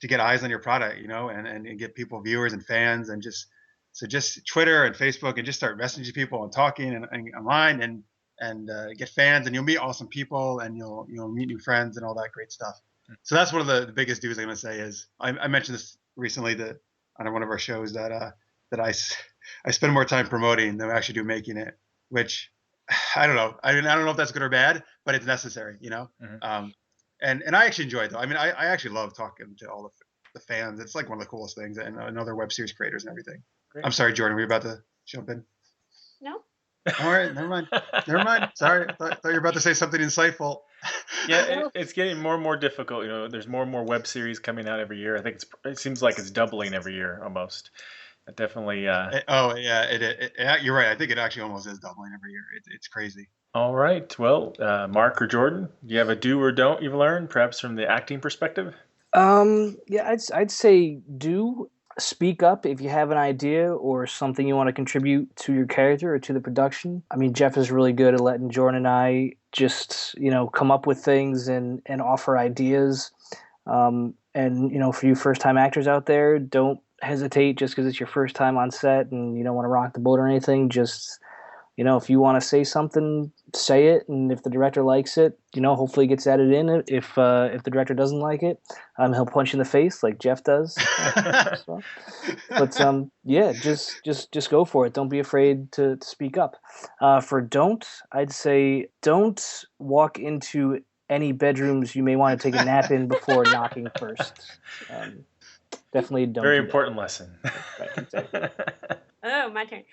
get eyes on your product, and get people, viewers and fans, and just Twitter and Facebook, and just start messaging people and talking and online and get fans, and you'll meet awesome people, and you'll meet new friends and all that great stuff. So that's one of the biggest do's I'm going to say is I mentioned this recently that on one of our shows that I spend more time promoting than I actually do making it, which I don't know. I don't know if that's good or bad, but it's necessary, Mm-hmm. And I actually enjoy it though. I actually love talking to all the fans. It's like one of the coolest things, and other web series creators and everything. Great. I'm sorry, Jourdan, were you about to jump in? No. All right, never mind. Sorry, I thought you were about to say something insightful. Yeah, it's getting more and more difficult. There's more and more web series coming out every year. I think it seems like it's doubling every year almost. It definitely. You're right. I think it actually almost is doubling every year. It's crazy. All right. Well, Mark or Jourdan, do you have a do or don't you've learned, perhaps from the acting perspective? I'd say do. Speak up if you have an idea or something you want to contribute to your character or to the production. Jeff is really good at letting Jourdan and I just, come up with things and offer ideas. And, for you first-time actors out there, don't hesitate just because it's your first time on set and you don't want to rock the boat or anything. Just, if you want to say something, say it. And if the director likes it, hopefully it gets added in. If the director doesn't like it, he'll punch you in the face like Jeff does. But just go for it. Don't be afraid to speak up. For don't, I'd say don't walk into any bedrooms you may want to take a nap in before knocking first. Definitely don't. Very important lesson. Right, exactly. Oh, my turn.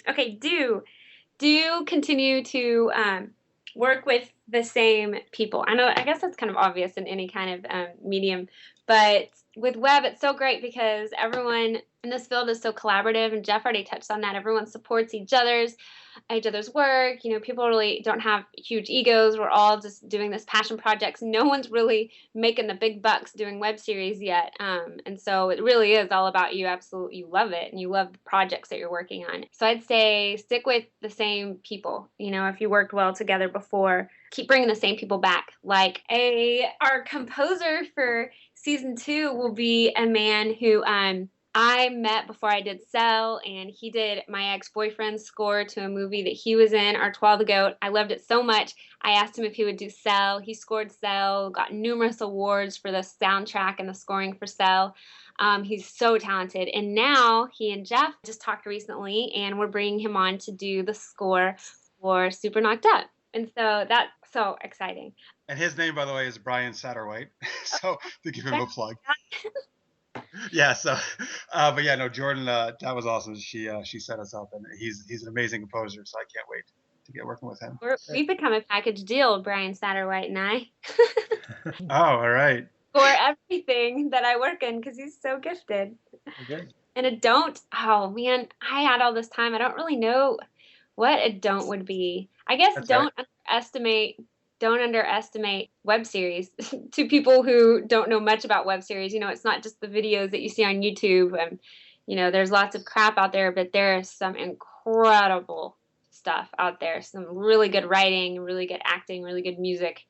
Okay, do continue to work with the same people. I guess that's kind of obvious in any kind of medium, but with web, it's so great because everyone in this field is so collaborative, and Jeff already touched on that. Everyone supports each other's work. People really don't have huge egos. We're all just doing this passion projects. No one's really making the big bucks doing web series yet. And so it really is all about you. Absolutely. You love it and you love the projects that you're working on. So I'd say stick with the same people. If you worked well together before, keep bringing the same people back. Our composer for season 2 will be a man who, I met before I did Cell, and he did my ex-boyfriend's score to a movie that he was in, Our 12 Goat. I loved it so much. I asked him if he would do Cell. He scored Cell, got numerous awards for the soundtrack and the scoring for Cell. He's so talented. And now he and Jeff just talked recently, and we're bringing him on to do the score for Super Knocked Up. And so that's so exciting. And his name, by the way, is Brian Satterwhite. So to give him a plug. Yeah. So, but yeah, no, Jourdan, that was awesome. She set us up, and he's an amazing composer. So I can't wait to get working with him. We've become a package deal, Brian Satterwhite and I. Oh, all right. For everything that I work in, because he's so gifted. Okay. And I had all this time. I don't really know what a don't would be. I guess That's don't underestimate web series to people who don't know much about web series. It's not just the videos that you see on YouTube. There's lots of crap out there, but there is some incredible stuff out there. Some really good writing, really good acting, really good music.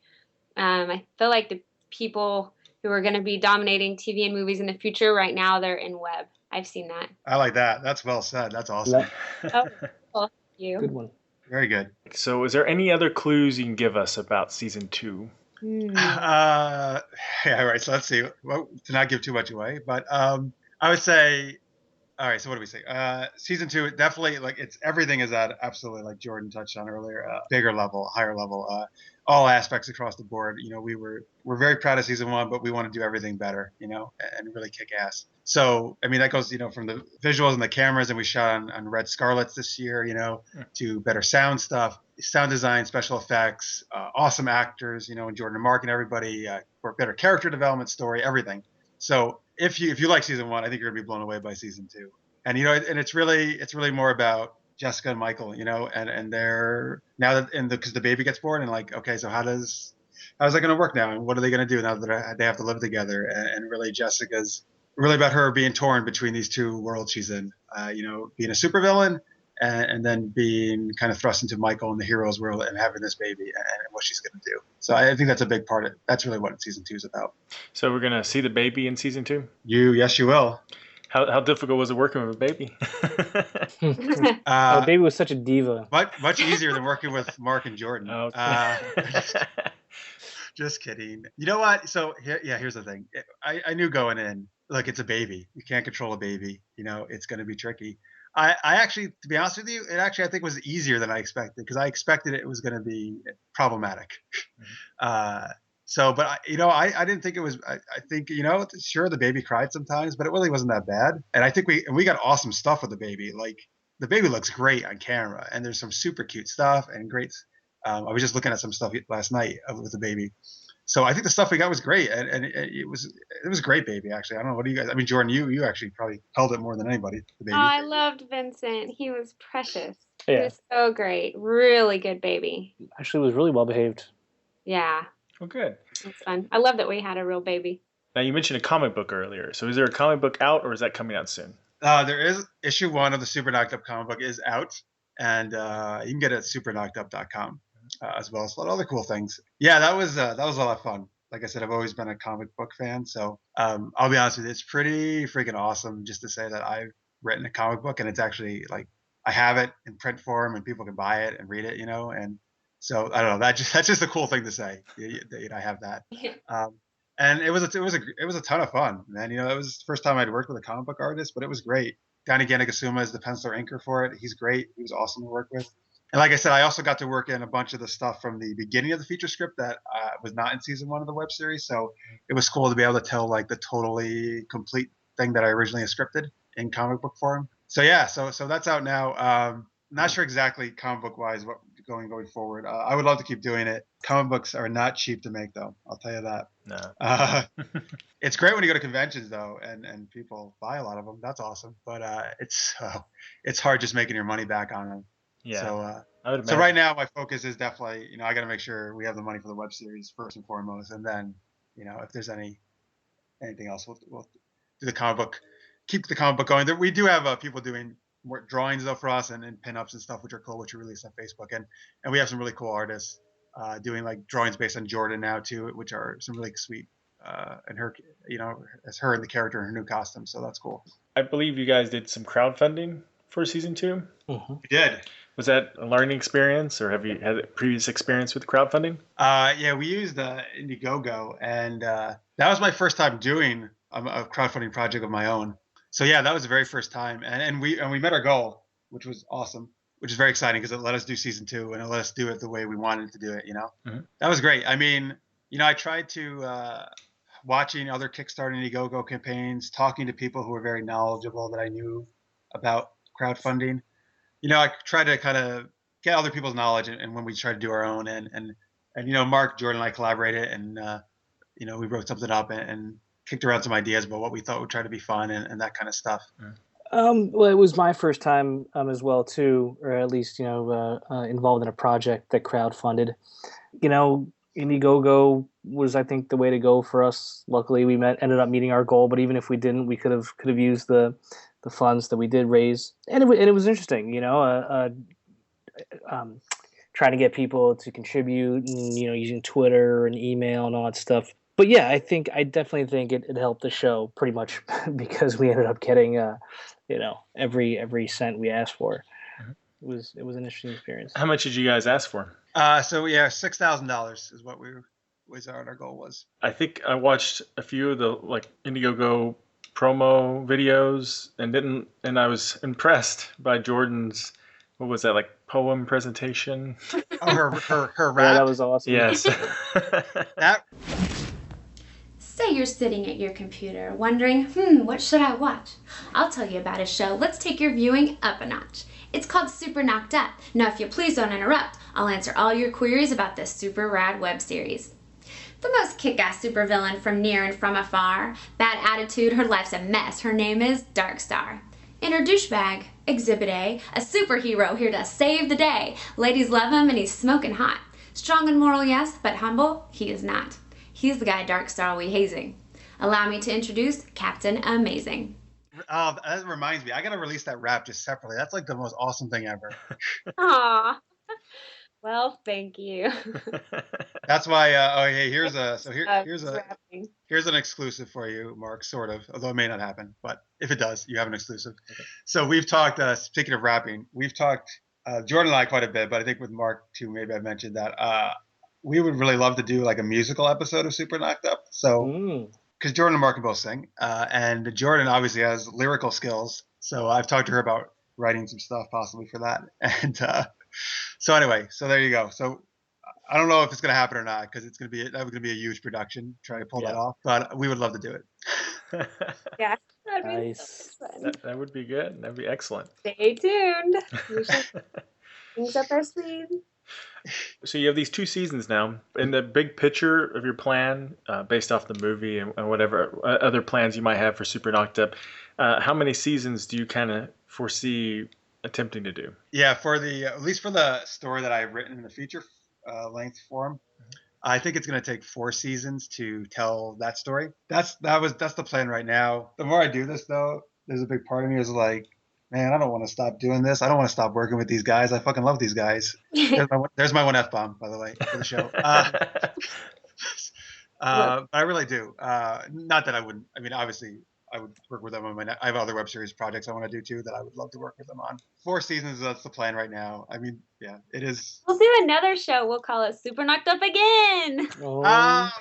I feel like the people who are going to be dominating TV and movies in the future right now, they're in web. I've seen that. I like that. That's well said. That's awesome. Oh, well, thank you. Good one. Very good. So, is there any other clues you can give us about season 2? Yeah, right. So let's see. Well, to not give too much away, but I would say, all right. So what do we say? Season 2, definitely everything is at absolutely, like Jourdan touched on earlier, bigger level, higher level, all aspects across the board. We're very proud of season 1, but we want to do everything better, and really kick ass. So, that goes, from the visuals and the cameras, and we shot on Red Scarlets this year, to better sound stuff, sound design, special effects, awesome actors, and Jourdan and Mark and everybody, for better character development, story, everything. So if you like season 1, I think you're gonna be blown away by season 2. And, and it's really more about Jessica and Michael, and they're now that, because the baby gets born, and okay, so how's that going to work now, and what are they going to do now that they have to live together? And really, Jessica's really about her being torn between these two worlds she's in, being a supervillain and then being kind of thrust into Michael and the hero's world and having this baby and what she's going to do. So I think that's a big part of it. That's really what season 2 is about. So we're going to see the baby in season 2? Yes, you will. How difficult was it working with a baby? The baby was such a diva. Much easier than working with Mark and Jourdan. Okay. Just kidding. You know what? So here's the thing. I knew going in, look, it's a baby. You can't control a baby. It's going to be tricky. I actually, to be honest with you, I think was easier than I expected, because I expected it was going to be problematic. Mm-hmm. But I didn't think it was. I think sure, the baby cried sometimes, but it really wasn't that bad. And I think we got awesome stuff with the baby. Like, the baby looks great on camera, and there's some super cute stuff and great. I was just looking at some stuff last night with the baby. So I think the stuff we got was great, and it was a great baby, actually. I don't know, what do you guys? Jourdan, you actually probably held it more than anybody. The baby. Oh, I loved Vincent. He was precious. Yeah. He was so great. Really good baby. Actually, was really well behaved. Yeah. Oh, good. It's fun. I love that we had a real baby. Now, you mentioned a comic book earlier. So is there a comic book out, or is that coming out soon? There is. Issue 1 of the Super Knocked Up comic book is out, and you can get it at superknockedup.com. As well as a lot of other cool things. Yeah, that was a lot of fun. Like I said, I've always been a comic book fan, so I'll be honest with you, it's pretty freaking awesome just to say that I've written a comic book, and it's actually I have it in print form, and people can buy it and read it, and so I don't know. That's just a cool thing to say. I have that, and it was a ton of fun, man. It was the first time I'd worked with a comic book artist, but it was great. Danny Ganagasuma is the penciler inker for it. He's great. He was awesome to work with. And like I said, I also got to work in a bunch of the stuff from the beginning of the feature script that was not in season 1 of the web series. So it was cool to be able to tell the totally complete thing that I originally scripted in comic book form. So yeah, so that's out now. Not sure exactly comic book wise what going forward. I would love to keep doing it. Comic books are not cheap to make, though. I'll tell you that. No. It's great when you go to conventions, though, and people buy a lot of them. That's awesome. But it's hard just making your money back on them. Yeah. So, I would so imagine. right now, my focus is definitely, I got to make sure we have the money for the web series first and foremost, and then, if there's anything else, we'll do the comic book, keep the comic book going. We do have people doing more drawings though for us and pinups and stuff, which are cool, which we release on Facebook, and we have some really cool artists doing like drawings based on Jourdan now too, which are some really sweet. And her, as her and the character in her new costume, so that's cool. I believe you guys did some crowdfunding for season 2. Mm-hmm. We did. Was that a learning experience, or have you had a previous experience with crowdfunding? Yeah, we used Indiegogo, and that was my first time doing a crowdfunding project of my own. So yeah, that was the very first time, and we met our goal, which was awesome, which is very exciting because it let us do season 2 and it let us do it the way we wanted to do it. Mm-hmm. That was great. I mean, I tried to. Watching other Kickstarter and Indiegogo campaigns, talking to people who are very knowledgeable that I knew about crowdfunding. I try to kind of get other people's knowledge, and when we try to do our own, and Mark, Jourdan, and I collaborated, and we wrote something up and kicked around some ideas about what we thought would try to be fun and that kind of stuff. Well, it was my first time as well too, or at least involved in a project that crowdfunded. Indiegogo was, I think, the way to go for us. Luckily, we ended up meeting our goal. But even if we didn't, we could have used the funds that we did raise, and it was interesting. Trying to get people to contribute, and using Twitter and email and all that stuff. But yeah, I definitely think it helped the show pretty much because we ended up getting every cent we asked for. It was an interesting experience. How much did you guys ask for? So yeah, $6,000 is what our goal was. I think I watched a few of the Indiegogo promo videos and I was impressed by Jordan's, what was that, poem presentation? Oh, her rap. Yeah, that was awesome. Yes. Say you're sitting at your computer wondering, what should I watch? I'll tell you about a show. Let's take your viewing up a notch. It's called Super Knocked Up. Now, if you please don't interrupt, I'll answer all your queries about this super rad web series. The most kick-ass supervillain from near and from afar. Bad attitude, her life's a mess. Her name is Darkstar. In her douchebag, Exhibit A, a superhero here to save the day. Ladies love him and he's smoking hot. Strong and moral, yes, but humble, he is not. He's the guy Darkstar will be hazing. Allow me to introduce Captain Amazing. Oh, that reminds me. I gotta release that rap just separately. That's the most awesome thing ever. Aw. Well, thank you. That's why. Hey, here's Rapping. here's an exclusive for you, Mark. Sort of, although it may not happen, but if it does, you have an exclusive. Okay. So we've talked. Speaking of rapping, we've talked Jourdan and I quite a bit, but I think with Mark too, maybe I mentioned that we would really love to do a musical episode of Super Knocked Up. So. Because Jourdan and Mark can both sing, and Jourdan obviously has lyrical skills. So I've talked to her about writing some stuff possibly for that. And so anyway, so there you go. So I don't know if it's going to happen or not because that was going to be a huge production trying to pull that off. But we would love to do it. Yeah, that'd be Nice. fun. That would be good. That'd be excellent. Stay tuned. We should things up our sleeves. So you have these 2 seasons now. In the big picture of your plan, based off the movie and whatever other plans you might have for Super Knocked Up, how many seasons do you kind of foresee attempting to do? Yeah, at least for the story that I've written in the feature length form, I think it's going to take 4 seasons to tell that story. That's the plan right now. The more I do this, though, there's a big part of me is like, man, I don't want to stop doing this. I don't want to stop working with these guys. I fucking love these guys. There's my one F-bomb, by the way, for the show. But I really do. Not that I wouldn't. I mean, obviously, I would work with them on I have other web series projects I want to do, too, that I would love to work with them on. 4 seasons, that's the plan right now. I mean, yeah, it is. We'll do another show. We'll call it Super Knocked Up Again. Oh,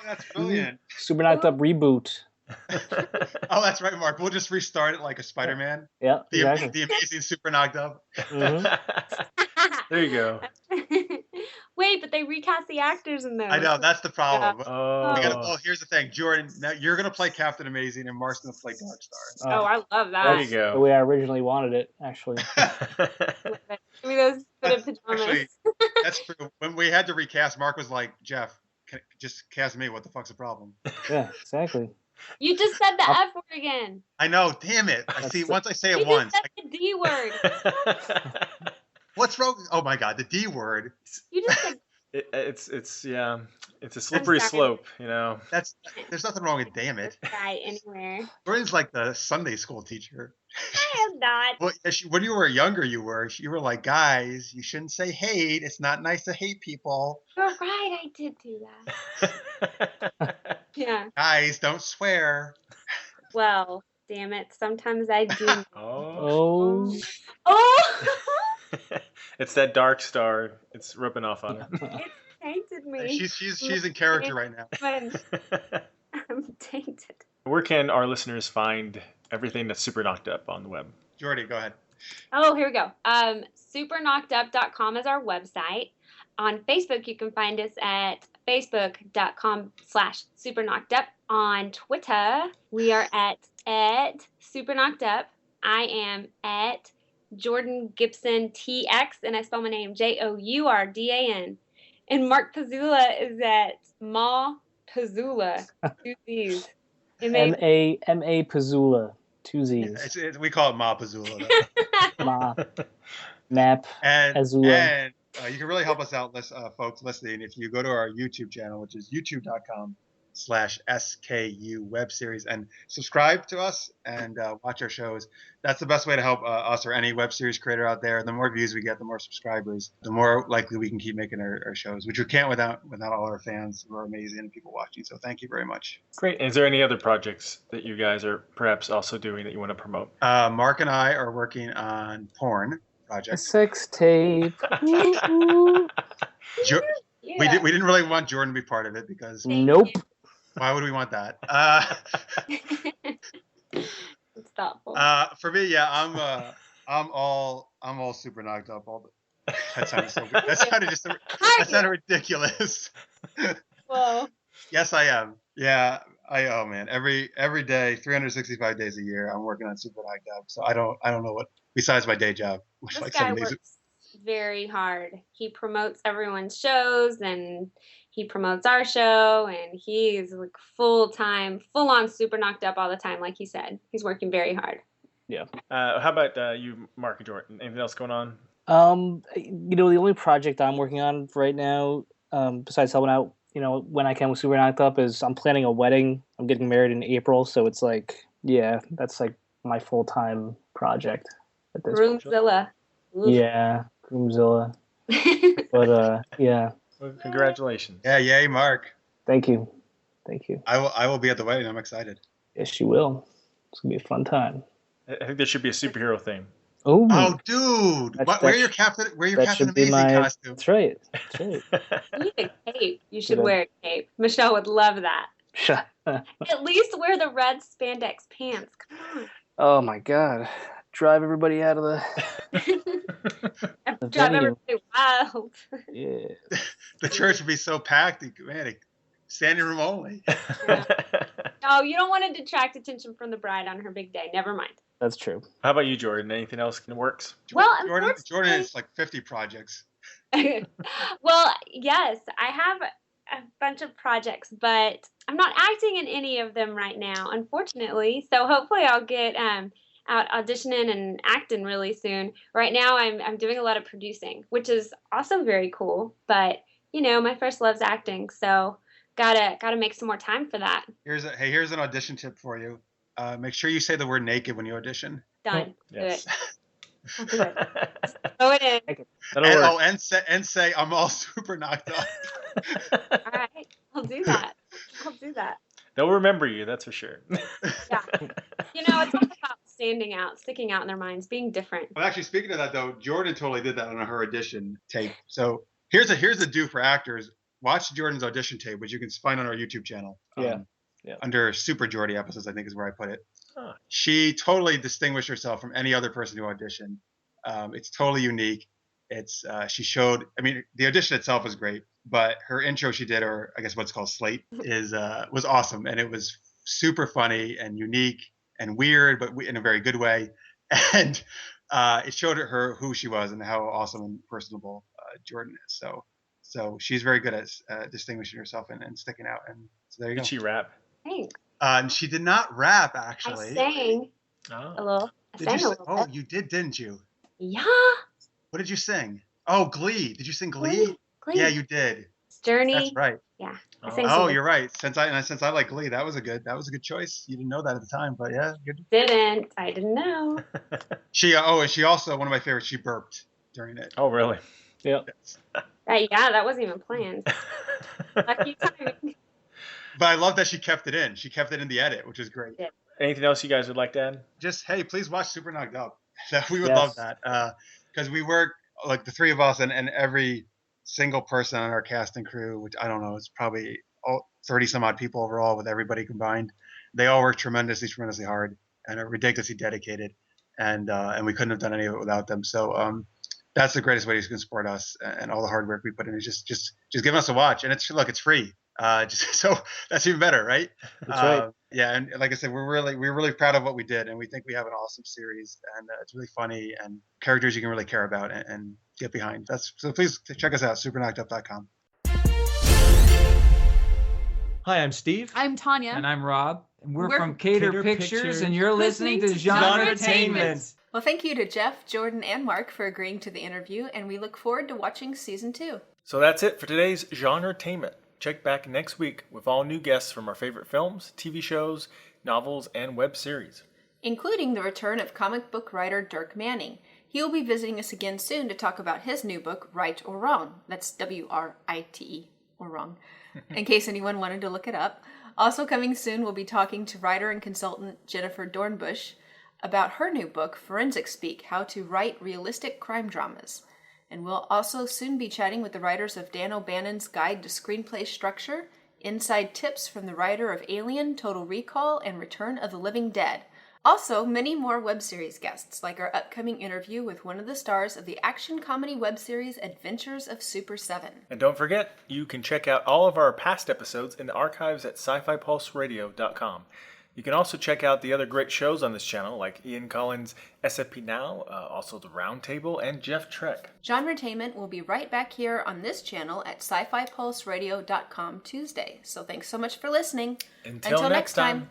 That's brilliant. Super Knocked Up reboot. Oh, that's right, Mark. We'll just restart it like a Spider-Man. Yeah, The amazing Super Knocked Up. Mm-hmm. There you go. Wait, but they recast the actors in those. I know, that's the problem. Yeah. Well, here's the thing, Jourdan. Now you're gonna play Captain Amazing, and Mark's gonna play Darkstar. Oh, I love that. There you The go. way I originally wanted it, actually. Give me those fitted pajamas. Actually, that's when we had to recast, Mark was like, Jeff, just cast me. What the fuck's the problem? Yeah, exactly. You just said the F word again. I know. Damn it. I see. Once I say You it just once. said the D word. What's wrong? Oh my God, the D word. You just said. It's a slippery sorry. slope, you know. There's nothing wrong with damn it. Right anywhere. Jordan's like the Sunday school teacher. I am not. Well, when you were younger, you were like, guys, you shouldn't say hate. It's not nice to hate people. You're right. I did do that. Yeah. Guys, don't swear. Well, damn it. Sometimes I do. Oh. Oh. It's that Darkstar. It's rubbing off on her. It's tainted me. She's in character right now. I'm tainted. Where can our listeners find everything that's Super Knocked Up on the web? Jordy, go ahead. Oh, here we go. Superknockedup.com is our website. On Facebook, you can find us at facebook.com/superknockedup. On Twitter, we are at superknockedup. I am at Jourdan Gibson TX, and I spell my name Jourdan. And Mark Pezzula is at Ma Pezzula, 2 Z's. M-A Pezzula, 2 Z's. We call it Ma Pezzula. Ma. Map. And Pezzula. you can really help us out, folks listening, if you go to our YouTube channel, which is youtube.com/SKU web series, and subscribe to us and watch our shows. That's the best way to help us or any web series creator out there. The more views we get, the more subscribers, the more likely we can keep making our shows, which we can't without all our fans who are amazing and people watching. So thank you very much. Great. Is there any other projects that you guys are perhaps also doing that you want to promote? Mark and I are working on porn A projects. sex tape. Yeah. We didn't really want Jordan to be part of it because Nope. why would we want that? It's thoughtful. For me, yeah, I'm all super knocked up. That sounded so good. That sounded ridiculous. Whoa. Yes, I am. Yeah, oh man, every day, 365 days a year, I'm working on super knocked up. So I don't know what besides my day job, which This like guy 7 days. works very hard. He promotes everyone's shows and he promotes our show, and he's like full on super knocked up all the time. Like he said, he's working very hard. Yeah. How about you, Mark and Jordan? Anything else going on? The only project I'm working on right now, besides helping out, when I can with Super Knocked Up, is I'm planning a wedding. I'm getting married in April, so it's like, yeah, that's like my full-time project at this point. Groomzilla. Yeah, Groomzilla. But yeah. Well, congratulations. Yeah, yay, Mark. Thank you. I will be at the wedding. I'm excited. Yes, you will. It's gonna be a fun time. I think there should be a superhero theme. Ooh. Oh, dude! Wear your Captain Amazing costume. That's right. You need a cape. You should wear a cape. Michelle would love that. At least wear the red spandex pants. Come on. Oh my God! Drive everybody out of the. Drive everybody wild. Yeah. The church would be so packed, man. Standing room only. No, you don't want to detract attention from the bride on her big day. Never mind. That's true. How about you, Jordan? Anything else in the works? Well, Jordan is like 50 projects. Well, yes, I have a bunch of projects, but I'm not acting in any of them right now, unfortunately. So hopefully I'll get out auditioning and acting really soon. Right now I'm doing a lot of producing, which is also very cool. But my first love's acting, so gotta make some more time for that. Here's an audition tip for you. Make sure you say the word naked when you audition. Done. Yes. Do it. I'll do it. Throw it in. That'll work. And say I'm all super knocked up. All right. I'll do that. They'll remember you, that's for sure. Yeah. It's all about standing out, sticking out in their minds, being different. Well, actually, speaking of that, though, Jordan totally did that on her audition tape. So here's a do for actors. Watch Jordan's audition tape, which you can find on our YouTube channel. Yeah. Under Super Jordy episodes, I think is where I put it. Huh. She totally distinguished herself from any other person who auditioned. It's totally unique. It's she showed. I mean, the audition itself was great, but her intro she did, or I guess what's called slate, was awesome, and it was super funny and unique and weird, but in a very good way. And it showed her who she was and how awesome and personable Jordan is. So So she's very good at distinguishing herself and sticking out. And so there you go. Did she rap? Thanks. She did not rap, I actually. sang Oh. a little. I Did sang you? a little Oh, bit. you did, didn't you? Yeah. What did you sing? Oh, Glee. Did you sing Glee? Glee. Yeah, you did. Journey. That's right. Yeah. I Oh. sang Oh, some. you're right. Since I like Glee, that was a good choice. You didn't know that at the time, but yeah, good. I didn't know. And she also, one of my favorites, she burped during it. Oh, really? Yep. That wasn't even planned. Lucky timing. But I love that she kept it in. She kept it in the edit, which is great. Yeah. Anything else you guys would like to add? Just, hey, please watch Super Knocked Up. We would Yes. love that. Because we work, like the three of us and every single person on our cast and crew, which I don't know, it's probably 30 some odd people overall with everybody combined. They all work tremendously hard and are ridiculously dedicated. And we couldn't have done any of it without them. So that's the greatest way you can support us and all the hard work we put in. Is just give us a watch. And it's free. So that's even better, right? That's right. Yeah, and like I said, we're really proud of what we did, and we think we have an awesome series, and it's really funny and characters you can really care about and get behind. So please check us out, superknockedup.com. Hi, I'm Steve. I'm Tanya. And I'm Rob. And we're We're from Cater Pictures, and you're listening to GenreTainment. Well, thank you to Jeff, Jourdan, and Mark for agreeing to the interview, and we look forward to watching season 2. So that's it for today's GenreTainment. Check back next week with all new guests from our favorite films, TV shows, novels, and web series, including the return of comic book writer Dirk Manning. He will be visiting us again soon to talk about his new book, Right or Wrong. That's W-R-I-T-E, or wrong, in case anyone wanted to look it up. Also coming soon, we'll be talking to writer and consultant Jennifer Dornbush about her new book, Forensic Speak, How to Write Realistic Crime Dramas. And we'll also soon be chatting with the writers of Dan O'Bannon's Guide to Screenplay Structure, inside tips from the writer of Alien, Total Recall, and Return of the Living Dead. Also, many more web series guests, like our upcoming interview with one of the stars of the action comedy web series Adventures of Super 7. And don't forget, you can check out all of our past episodes in the archives at sci-fi-pulseradio.com. You can also check out the other great shows on this channel, like Ian Collins' SFP Now, also The Roundtable, and Jeff Trek. GenreTainment will be right back here on this channel at sci-fi-pulseradio.com Tuesday. So thanks so much for listening. Until next time.